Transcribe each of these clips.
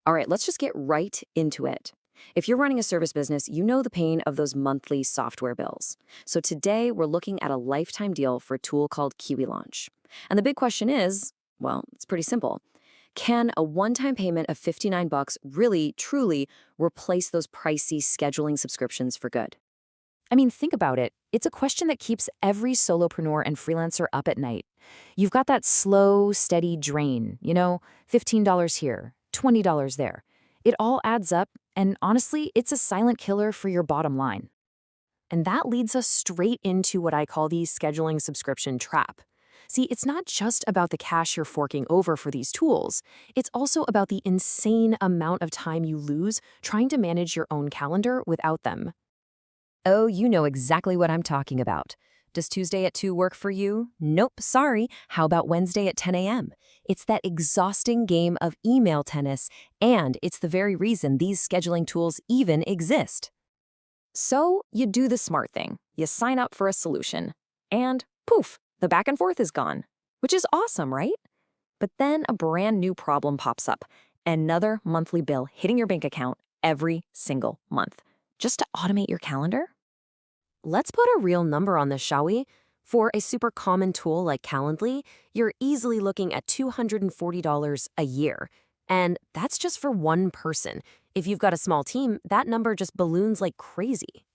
All right, let's just get right into it. If you're running a service business, you know the pain of those monthly software bills. So today we're looking at a lifetime deal for a tool called KiwiLaunch. And the big question is, well, it's pretty simple. Can a one-time payment of 59 bucks really, truly replace those pricey scheduling subscriptions for good? I mean, think about it. It's a question that keeps every solopreneur and freelancer up at night. You've got that slow, steady drain, $15 here, $20 there. It all adds up, and honestly, it's a silent killer for your bottom line. And that leads us straight into what I call the scheduling subscription trap. See, it's not just about the cash you're forking over for these tools. It's also about the insane amount of time you lose trying to manage your own calendar without them. Oh, you know exactly what I'm talking about. Does Tuesday at 2 work for you? Nope, sorry. How about Wednesday at 10 a.m.? It's that exhausting game of email tennis, and it's the very reason these scheduling tools even exist. So you do the smart thing. You sign up for a solution, and poof, the back and forth is gone, which is awesome, right? But then a brand new problem pops up. Another monthly bill hitting your bank account every single month. Just to automate your calendar? Let's put a real number on this, shall we? For a super common tool like Calendly, you're easily looking at $240 a year. And that's just for one person. If you've got a small team, that number just balloons like crazy.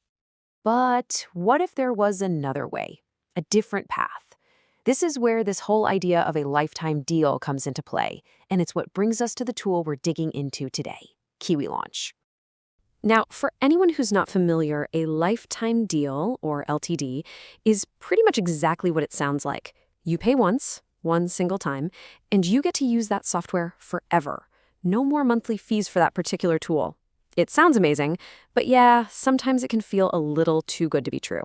But what if there was another way? A different path? This is where this whole idea of a lifetime deal comes into play, and it's what brings us to the tool we're digging into today, KiwiLaunch. Now, for anyone who's not familiar, a lifetime deal, or LTD, is pretty much exactly what it sounds like. You pay once, one single time, and you get to use that software forever. No more monthly fees for that particular tool. It sounds amazing, but yeah, sometimes it can feel a little too good to be true.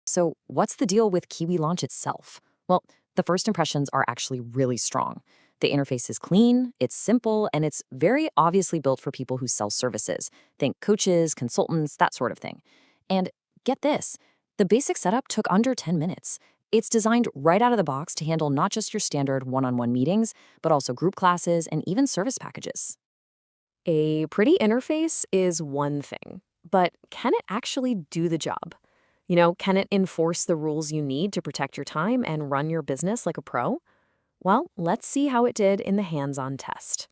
So what's the deal with KiwiLaunch itself? Well, the first impressions are actually really strong. The interface is clean, it's simple, and it's very obviously built for people who sell services. Think coaches, consultants, that sort of thing. And get this, the basic setup took under 10 minutes. It's designed right out of the box to handle not just your standard one-on-one meetings, but also group classes and even service packages. A pretty interface is one thing, but can it actually do the job? Can it enforce the rules you need to protect your time and run your business like a pro? Well, let's see how it did in the hands-on test.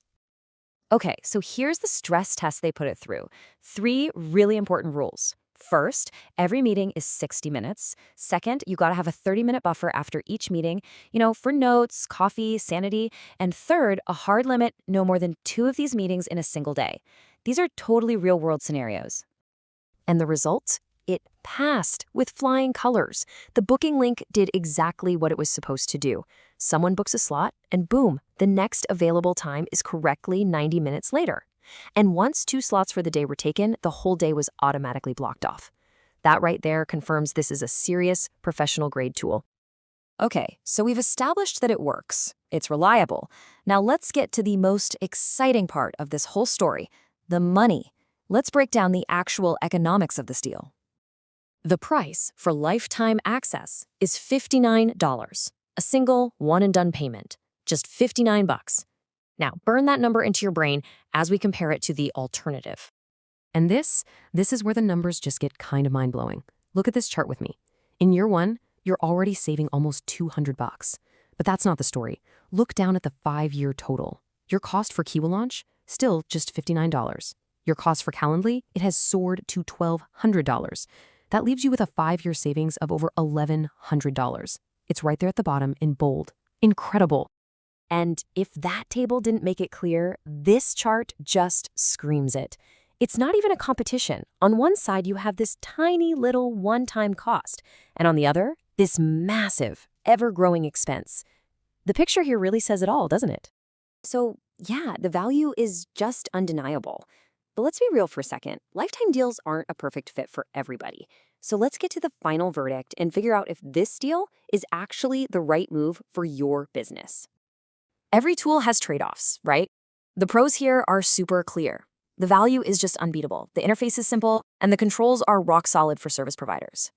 Okay, so here's the stress test they put it through. 3 really important rules. First, every meeting is 60 minutes. Second, you gotta have a 30-minute buffer after each meeting, for notes, coffee, sanity. And third, a hard limit, no more than 2 of these meetings in a single day. These are totally real-world scenarios. And the result? It passed with flying colors. The booking link did exactly what it was supposed to do. Someone books a slot, and boom, the next available time is correctly 90 minutes later. And once 2 slots for the day were taken, the whole day was automatically blocked off. That right there confirms this is a serious, professional-grade tool. Okay, so we've established that it works. It's reliable. Now let's get to the most exciting part of this whole story, the money. Let's break down the actual economics of this deal. The price for lifetime access is $59, a single one-and-done payment, just 59 bucks. Now, burn that number into your brain as we compare it to the alternative. And this is where the numbers just get kind of mind-blowing. Look at this chart with me. In year 1, you're already saving almost 200 bucks. But that's not the story. Look down at the 5-year total. Your cost for KiwiLaunch, still just $59. Your cost for Calendly, it has soared to $1,200. That leaves you with a 5-year savings of over $1,100. It's right there at the bottom in bold. Incredible. And if that table didn't make it clear, this chart just screams it. It's not even a competition. On one side, you have this tiny little one-time cost, and on the other, this massive, ever-growing expense. The picture here really says it all, doesn't it? So, yeah, the value is just undeniable. But let's be real for a second. Lifetime deals aren't a perfect fit for everybody. So let's get to the final verdict and figure out if this deal is actually the right move for your business. Every tool has trade-offs, right? The pros here are super clear. The value is just unbeatable. The interface is simple, and the controls are rock solid for service providers.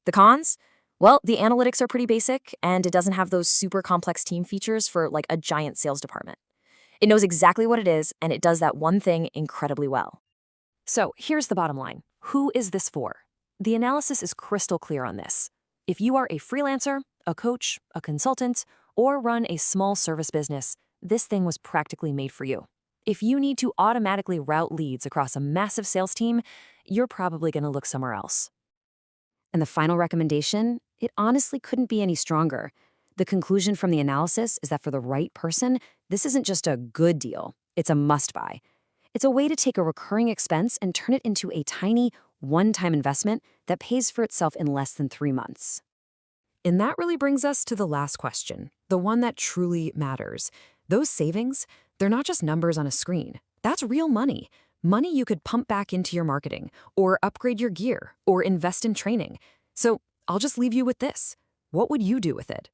The cons? Well, the analytics are pretty basic, and it doesn't have those super complex team features for like a giant sales department. It knows exactly what it is, and it does that one thing incredibly well. So here's the bottom line. Who is this for? The analysis is crystal clear on this. If you are a freelancer, a coach, a consultant, or run a small service business, this thing was practically made for you. If you need to automatically route leads across a massive sales team, you're probably going to look somewhere else. And the final recommendation, it honestly couldn't be any stronger. The conclusion from the analysis is that for the right person, this isn't just a good deal, it's a must-buy. It's a way to take a recurring expense and turn it into a tiny, one-time investment that pays for itself in less than 3 months. And that really brings us to the last question, the one that truly matters. Those savings, they're not just numbers on a screen. That's real money. Money you could pump back into your marketing, or upgrade your gear, or invest in training. So I'll just leave you with this. What would you do with it?